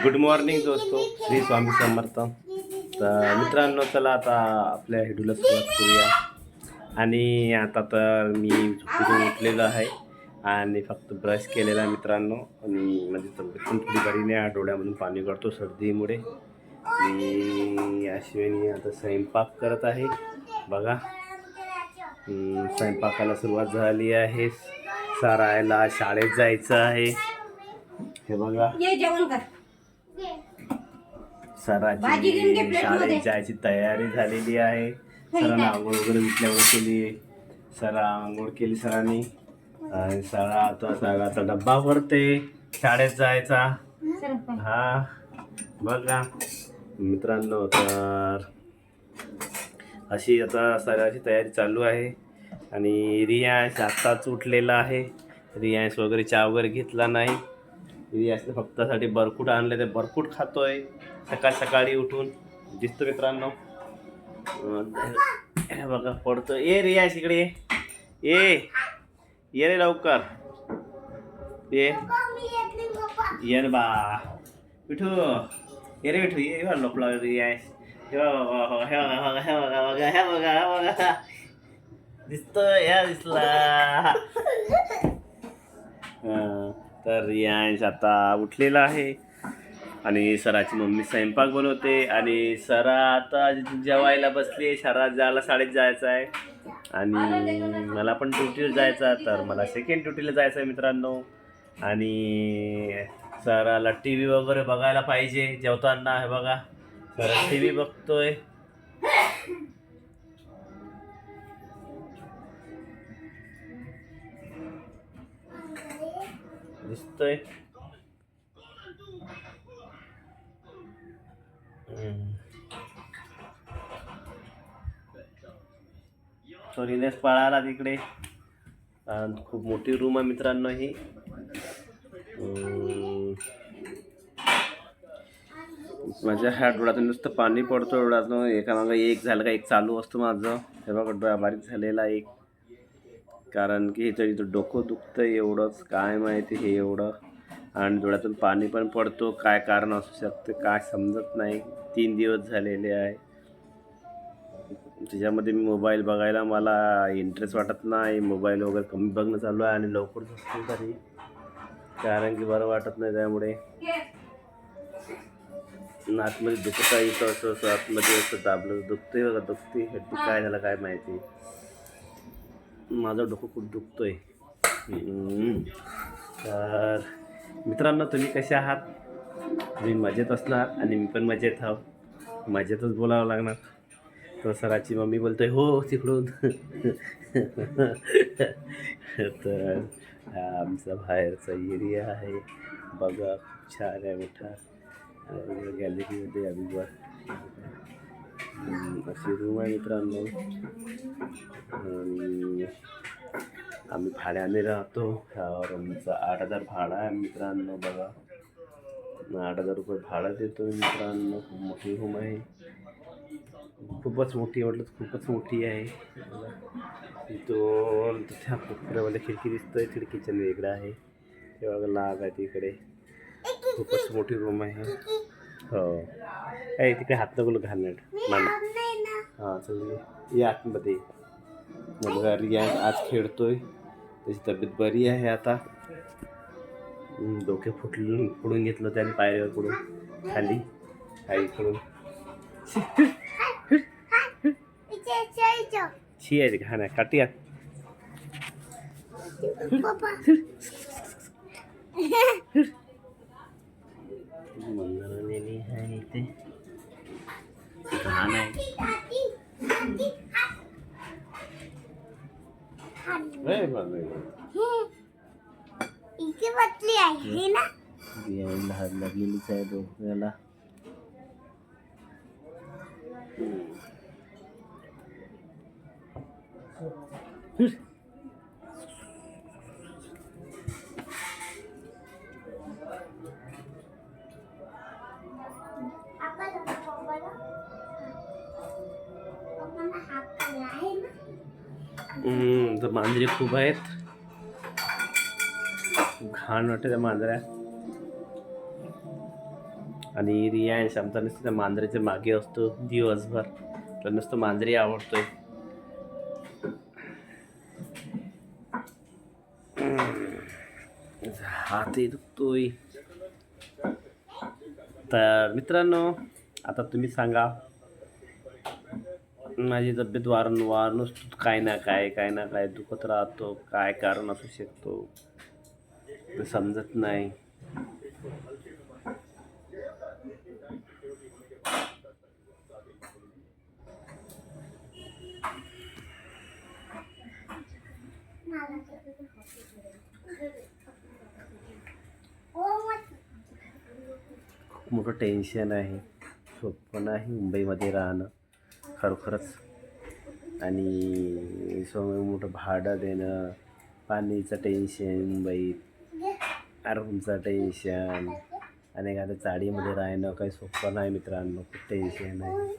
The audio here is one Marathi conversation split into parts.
गुड मॉर्निंग दोस्तो, श्री स्वामी समर्थ. तर मित्रांनो, चला आता आपल्या व्हिडिओला सुरुवात करूया. आणि आता तर मी झोपेतून उठलेलो आहे आणि फक्त ब्रश केलेला मित्रांनो. आणि माझी तब्येत पण थोडी बरी नाही, डोळ्यामधून पाणी गळतो सर्दीमुळे. मी अश्विनी आता स्वयंपाक करत आहे बघा. स्वयंपाकाला सुरुवात झाली आहे. सारायला शाळेत जायचं आहे. हे बघा, जेवण कर. सराची शाळेत जायची तयारी झालेली आहे. सरांना आंघोळ वगैरे उठल्यावर केली. सरा आंघोळ केली सरांनी. आणि सरा आता डब्बा भरते शाळेत जायचा. हा बघा मित्रांनो, तर अशी आता सराची तयारी चालू आहे. आणि रियांश आत्ताच उठलेला आहे. रियांश वगैरे चहा वगैरे घेतला नाही. रियांशने फक्त साठी बरकूट आणले, ते बरकूट खातोय सकाळी उठून. दिसतो मित्रांनो, बघा पडतो. ए रियांश इकडे ये रे लवकर ये रे बा विठू. ये रे विठू, ये लोपला रियांश. हे बघा दिसतोय, ह्या दिसला. तर रियांश आता उठलेला आहे आणि सराची मम्मी स्वयंपाक बनवते. आणि सरा आता जेवायला बसली. सरा शाळेत जायचं आहे आणि मला पण ड्युटीवर जायचं. तर मला सेकंड ड्युटीला जायचं आहे मित्रांनो. आणि सराला टी व्ही वगैरे बघायला पाहिजे जेवताना. हे बघा, सरा टी व्ही बघतोय. दिसतोय. तो रिलेस पळाला तिकडे. खूप मोठी रूम आहे मित्रांनो ही. माझ्या ह्या डोळ्यातून नुसतं पाणी पडतो. डोळ्यातून एकामागं एक झालं का एक चालू असतं माझं. हे बघा, डोळा बारीक झालेला एक. कारण की इथं डोकं दुखतं एवढंच, काय माहिती हे एवढं. आणि डोळ्यातून पाणी पण पडतो. काय कारण असू शकते काय समजत नाही. 3 दिवस झालेले आहे. त्याच्यामध्ये मी मोबाईल बघायला मला इंटरेस्ट वाटत नाही. मोबाईल वगैरे कमी बघणं चालू आहे आणि लवकर झोपतो तरी, कारण की बरं वाटत नाही. त्यामुळे आतमध्ये दुखत आहे. इथं असं आतमध्ये असं दाबलं दुखते बघा, दुखते हड्डी. काय झालं काय माहिती. माझं डोकं खूप दुखतोय. तर मित्रांनो, तुम्ही कसे आहात? तुम्ही मजेत असणार आणि मी पण मजेत आहो. मजेतच बोलावं लागणार. तर सराची मम्मी बोलतोय हो तिकडून. तर हा आमचा बाहेरचा एरिया आहे बघा. खूप छान आहे, मोठा. गॅलरीमध्ये आम्ही अशी रूम आहे मित्रांनो. आणि आम्ही भाड्याने राहतो. ह्या रूमचा 8,000 भाडा आहे मित्रांनो. बघा, 8,000 रुपये भाडं देतो मित्रांनो. खूप मोठी रूम आहे. खूपच मोठी म्हटलं, खूपच मोठी आहे. तिथून त्या कोपऱ्यामध्ये खिडकी दिसतोय. खिडकीच्या वेगळं आहे. ते बघा लाग आहे तिकडे. खूपच मोठी रूम आहे. हो, ए तिकडे हात नको घालणार मान. हां चल या आतमध्ये. बघा, रियांश आज खेळतोय. त्याची तब्येत बरी आहे आता. डोके फोडून घेतलं त्याने पायावर पडून खाली आईकडून. शी आहे घाण आहे, काठी आत. मंगळालेली आहे इथे. घाण आहे. इथे बसली आहे ना. लागलेलीच आहे डोक्याला. तर मांजरी खूप आहेत. घाण वाटते त्या मांजऱ्या. आणि रियांश आमचा नुसतं त्या मांजरीच्या मागे असतो दिवसभर. तर नुसतं मांजरी आवडतोय. हातही दुखतोय. तर मित्रांनो, आता तुम्ही सांगा, माझी तब्येत वारंवार नुसतं काय ना काय दुखत राहतो. काय कारण असू शकतो ते समजत नाही. खूप मोठं टेन्शन आहे. सोपं नाही मुंबईमध्ये राहणं खरोखरच. आणि मोठं भाडं देणं, पाणीचं टेन्शन मुंबईत, रूमचं टेन्शन, आणि एखाद्या चाळीमध्ये राहणं काही सोपं नाही मित्रांनो. खूप टेन्शन आहे.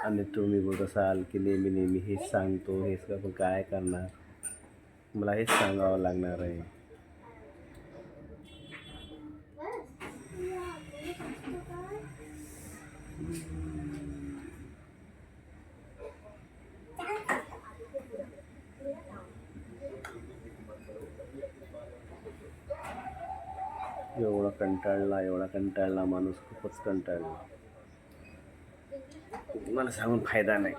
आणि तुम्ही बोलत असाल की नेहमी हेच सांगतो, हेच आपण काय करणार. मला हेच सांगावं लागणार आहे. एवढा कंटाळला माणूस, खूपच कंटाळला. मला सांगून फायदा नाही.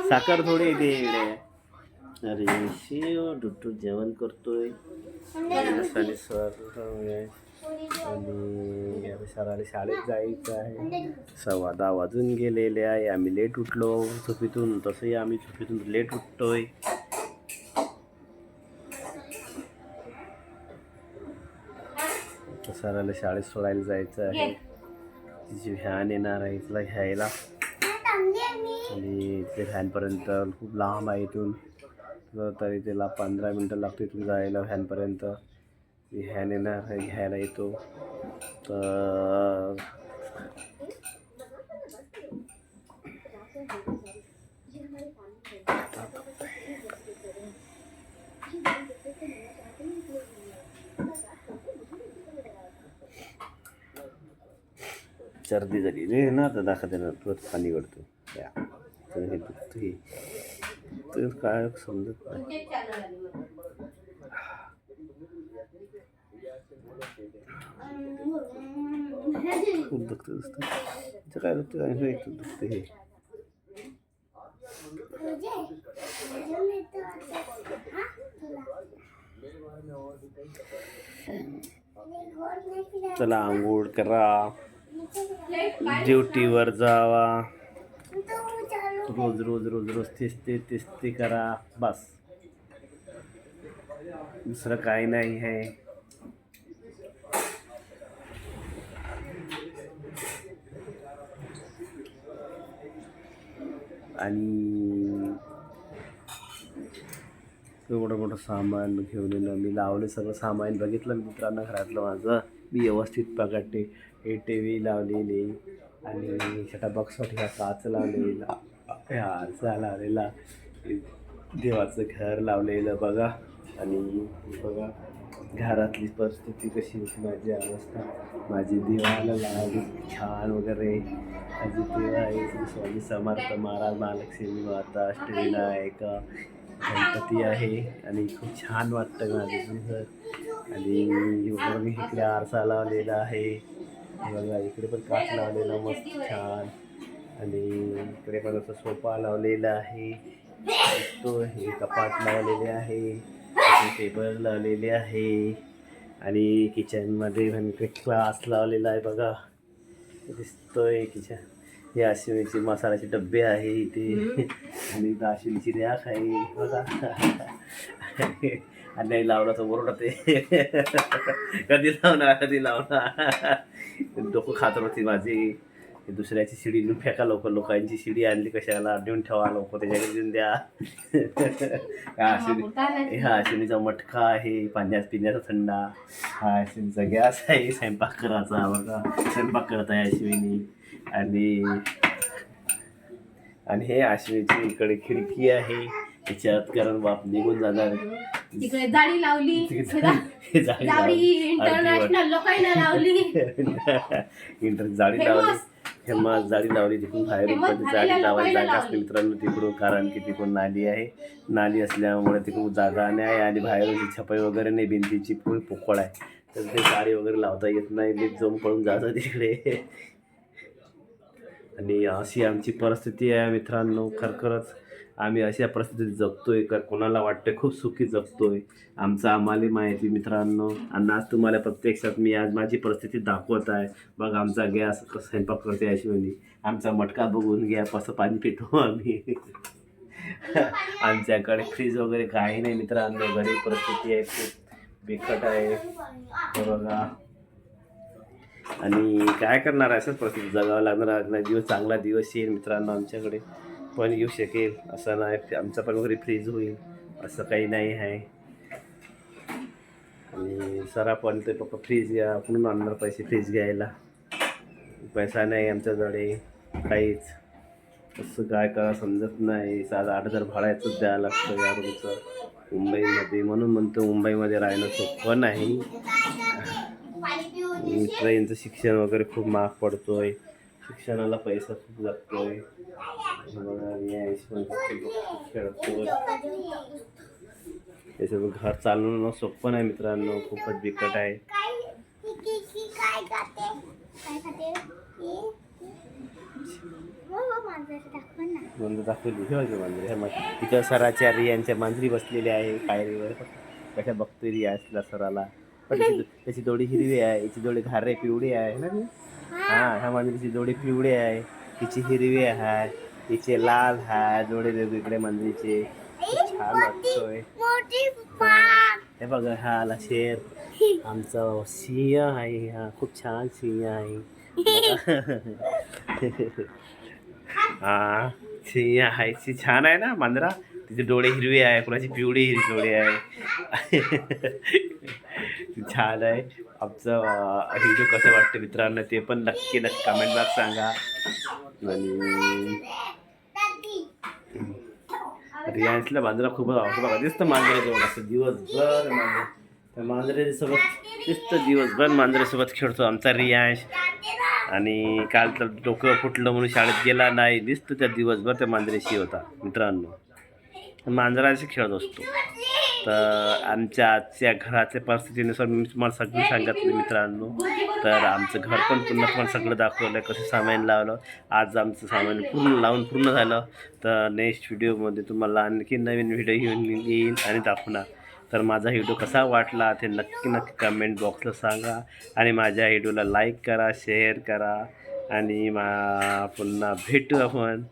साखर थोडी येते इकडे. अरे शिव, डुट्टू जेवण करतोय. आणि सराला शाळेत जायचं आहे. 10:15 वाजून गेलेले आहे. आम्ही लेट उठलो झोपेतून. तसंही आम्ही झोपेतून लेट उठतोय. सराला शाळेत सोडायला जायचं आहे. तिची व्हॅन येणार आहे तिला घ्यायला. आणि ते व्हॅनपर्यंत खूप लांब आहे इथून. तरी त्याला 15 मिनटं लागतो इथून जायला व्हॅनपर्यंत. व्हॅन येणार आहे, घ्यायला येतो. तर सर्दी झाली रे ना, तर दाखवते ना तुझं पाणी गळतो. हे दुखते तर काय समजत नाही. खूप दुखतं नुसतं. काय दुखतं काय दुखतं हे. चला आंघोळ करा, ड्युटीवर जावा. रोज तेच ते करा बस. दुसरं काही नाही आहे. आणि एवढं मोठं सामान घेऊन येणं. मी लावले सगळं सामान, बघितलं मित्रांनो घरातलं माझं. मी व्यवस्थित पकडते. हे टी व्ही लावलेली, आणि छटा बॉक्ससाठी हा काच लावलेला, आरसा लावलेला, देवाचं घर लावलेलं बघा. आणि बघा घरातली परिस्थिती कशी होती, माझी अवस्था. माझी देवाला लावली छान वगैरे. माझी देव आहे स्वामी समर्थ महाराज, महालक्ष्मी माता, अष्टविनायक, गणपती आहे. आणि खूप छान वाटतं माझं घर. आणि मी इकडे आरसा लावलेला आहे बघा. इकडे पण काच लावलेला मस्त छान. आणि इकडे पण असं सोफा लावलेला आहे. तो हे कपाट लावलेले आहे, टेबल लावलेले आहे. आणि किचनमध्ये पण ग्लास लावलेला आहे बघा, दिसतोय किचन. हे अश्विनीची मसाल्याचे डब्बे आहे इथे. आणि इथं अश्विनीची रॅक आहे बघा. आणि लावला तर ओरडते. कधी लावणार डोकं खातर होती माझी. हे दुसऱ्याची शिडी नेऊन फेका लवकर, लोकांची शिडी आणली कशाला, नेऊन ठेवा लवकर, त्याच्याकडे देऊन द्या. हा अश्विनीचा मटका आहे, पिण्याचा थंडा. हा अश्विनीचा गॅस आहे स्वयंपाक करायचा. बघा स्वयंपाक करत आहे अश्विनी. आणि हे अश्विनीची इकडे खिडकी आहे, त्याच्यात कारण बाप निघून जाणार. तिकडे जाळी लावली, इंटरनॅशनल लोकांना लावली, जाळी लावली, फेमस जाळी लावली. तिकडून बाहेर जाळी लावायला जागा असते मित्रांनो तिकडून, कारण की तिकडून नाली आहे. नाली असल्यामुळे तिकडून जागा नाही आणि बाहेरून छपाई वगैरे नाही, भिंतीची पूर्ण पोकळ आहे, तर ते जाळी वगैरे लावता येत नाही, लीक जाऊन पळून जातं तिकडे. आणि अशी आमची परिस्थिती आहे मित्रांनो. खरखरच आम्ही अशा परिस्थितीत जगतोय का कोणाला वाटतं खूप सुखी जगतोय, आमचं आम्हाला माहिती मित्रांनो. आणि आज तुम्हाला प्रत्यक्षात मी आज माझी परिस्थिती दाखवत आहे. बघ आमचा गॅस कसं स्वयंपाक करते अश्विनी, आमचा मटका बघून घ्या कसं पाणी पितो आम्ही. आमच्याकडे फ्रीज वगैरे काही नाही मित्रांनो, गरीब परिस्थिती आहे, खूप बिकट आहे. हे बघा, आणि काय करणार असंच परिस्थिती जगावं लागणार. दिवस चांगला दिवस येईल मित्रांनो आमच्याकडे, पण येऊ शकेल असं नाही. आमचा पण घरी फ्रीज होईल असं काही नाही आहे. आणि सर आपण ते पप्पा फ्रीज घ्या, कुठून आणणार पैसे फ्रीज घ्यायला, पैसा नाही आमच्याकडे काहीच. असं काय करा समजत नाही. 7-8 हजार भाड्याचंच द्यायला लागतं या रूमचं मुंबईमध्ये. म्हणून म्हणतो मुंबईमध्ये राहणं सोपं नाही. ट्रेनचं शिक्षण वगैरे खूप महाग पडतोय, शिक्षणाला पैसा खूप लागतोय. खेळतोय, त्याच्यात घर चालवणं सोपं नाही मित्रांनो, खूपच बिकट आहे. तिच्या सराच्या रियांच्या मांजरी बसलेल्या आहे पायरीवर. कशा बघतोय रियासला सराला, पण त्याची डोळी हिरवी आहे, याची डोळे घारे पिवळी आहे ना. हा ह्या मांजरीची डोळे पिवळी आहे, तिची हिरवी आहे, तिचे लाल आहे, डोळे वेगवेगळे मांजरीचे. छान वाटतोय. हे बघा हा आला शेर, आमचा सिंह आहे, हा खूप छान सिंह आहे. हा सिंह आहे, छान आहे ना मांजरा. तिचे डोळे हिरवे आहे, कोणाची पिवळी हिरवी डोळे आहे. छान आहे. आमचं व्हिडिओ कसं वाटतं मित्रांनो ते पण नक्की कमेंट बॉक्स सांगा. आणि रियांशला मांजरा खूपच आवडतं. बघा दिसतं मांजराजवळ असं दिवसभर त्या मांजरेसोबत दिसतं, दिवसभर मांजरेसोबत खेळतो आमचा रियांश. आणि काल तर डोकं फुटलं म्हणून शाळेत गेला नाही, दिसतं त्या दिवसभर त्या मांजरेशी होता मित्रांनो, मांजराशी खेळत असतो. तर आमच्या आजच्या घराच्या परिस्थितीनुसार मी तुम्हाला सगळं सांगितलं मित्रांनो. तर आमचं घर पण पुन्हा तुम्हाला सगळं दाखवलं, कसं सामान लावलं. आज आमचं सामान पूर्ण झालं. तर नेक्स्ट व्हिडिओमध्ये तुम्हाला आणखी नवीन व्हिडिओ घेऊन येईल आणि दाखवणार. तर माझा व्हिडिओ कसा वाटला ते नक्की कमेंट बॉक्सला सांगा. आणि माझ्या व्हिडिओला लाईक करा, शेअर करा. आणि पुन्हा भेटू आपण.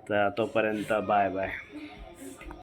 तर तोपर्यंत बाय बाय.